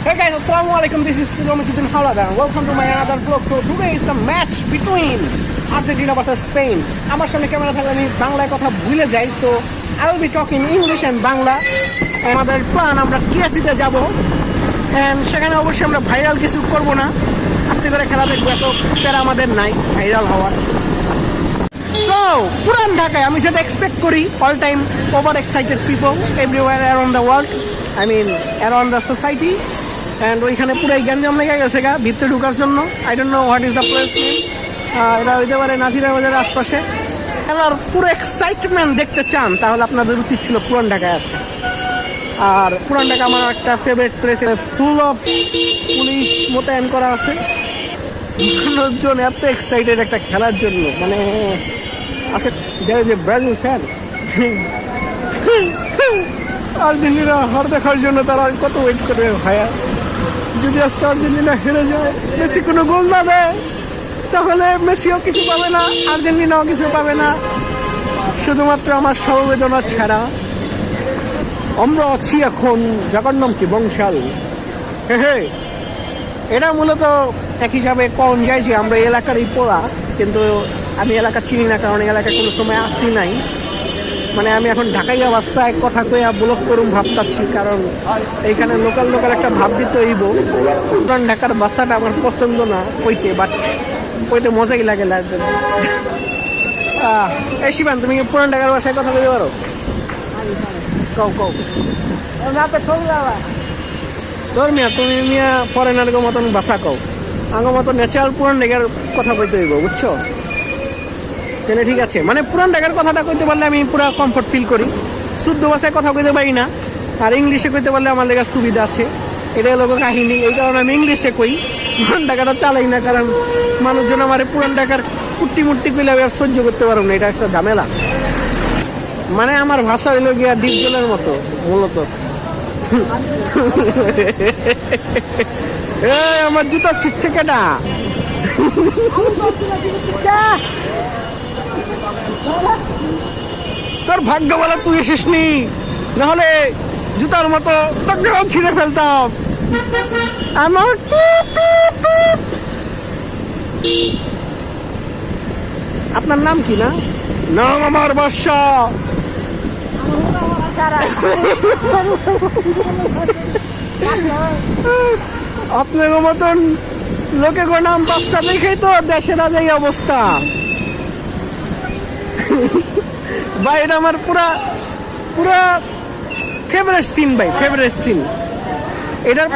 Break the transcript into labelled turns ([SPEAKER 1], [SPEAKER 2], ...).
[SPEAKER 1] Hey guys, Assalamualaikum. This is Romachuddin Hawladar. Welcome to my another vlog. So today is the match between Argentina versus Spain. আমার সামনে camera থাকলে আমি বাংলায় কথা ভুলে যাই, so I will be talking English and Bangla. আমাদের plan আমরা টিএসসিতে যাব, and সেখানে অবশ্যই আমরা ভাইরাল কিছু করব না, আস্তে করে খেলা দেখবো, এত প্যারা আমাদের নাই ভাইরাল হওয়ার। So পুরান ঢাকায় আমি যেটা এক্সপেক্ট করি, all time over excited people everywhere around the world, I mean around the society, and ওইখানে পুরো গ্যাঞ্জাম লেগে গেছে গা ভিতরে ঢোকার জন্য। I don't know what is the place name. এটা হইতে পারে নাজিরা বাজারের আশপাশে। খেলার পুরো এক্সাইটমেন্ট দেখতে চান তাহলে আপনাদের উচিত ছিল পুরান ঢাকায় আসা। আর পুরান ঢাকা আমার একটা favourite place, full of police মোতায়েন করা আছে। মানুষজন এত এক্সাইটেড একটা খেলার জন্য, মানে আজকে there is a Brazil fan. Argentina হার দেখার জন্য তারা কত ওয়েট করবে ভাইয়া। যদি আজকে আর্জেন্টিনা হেরে যায়, মেসি কোনো গোল না দেয়, তাহলে মেসিও কিছু পাবে না, আর্জেন্টিনাও কিছু পাবে না, শুধুমাত্র আমার সমবেদনা ছাড়া। আমরা আছি এখন জায়গার নাম কি বংশাল। হে এটা মূলত এক হিসাবে কম যায় যে আমরা এলাকারই পোড়া, কিন্তু আমি এলাকা চিনি না, কারণ এলাকায় কোনো সময় আসছি নাই। মানে আমি এখন ঢাকাই অবস্থায় কথা কইয়া ব্লক করুম ভাবতাছি, কারণ এইখানে লোকাল একটা ভাব দিতে হইব। পুরান ঢাকার বাসাটা আমার পছন্দ না কইতে, বাট কইতে মজাই লাগে লাগবে। এই শিবান, তুমি পুরান ঢাকার বাসায় কথা কইতে পারো? কও তোর মিয়া, তুমি মিয়া ফরেনার মতন বাসা কও, আমার মতো ন্যাচারাল পুরান ঢাকার কথা কইতে হইব, বুঝছো? তাহলে ঠিক আছে। মানে পুরান ঢাকার কথাটা কইতে পারলে আমি পুরো কমফর্ট ফিল করি। শুদ্ধ ভাষায় কথা কইতে পারি না, আর ইংলিশে কইতে পারলে আমার লেগে সুবিধা আছে। এটা হলো কাহিনী, এই কারণে আমি ইংলিশে কই, পুরান ঢাকাটা চালাই না, কারণ মানুষজন আমার পুরান ঢাকার কুট্টি মুট্টি কইলে আমি আর সহ্য করতে পারবো না, এটা একটা ঝামেলা। মানে আমার ভাষা হইল গিয়া ডিপ জলের মতো মূলত। আমার জুতা ছিটছে কেটা? তোর ভাগ্য বলে তুই এসিস নি, নাহলে জুতার মতো তোকেও ছিঁড়ে ফেলতাম। আমার আপনার নাম কি? না নাম আমার বাদশা। আপনার মতন লোকে গো নাম বাচ্চা দেখেই তো দেশের আজ এই অবস্থা। ভাই এটা আমার পুরা ফেভারিট সিন ভাই, ফেভারিট সিন। এটার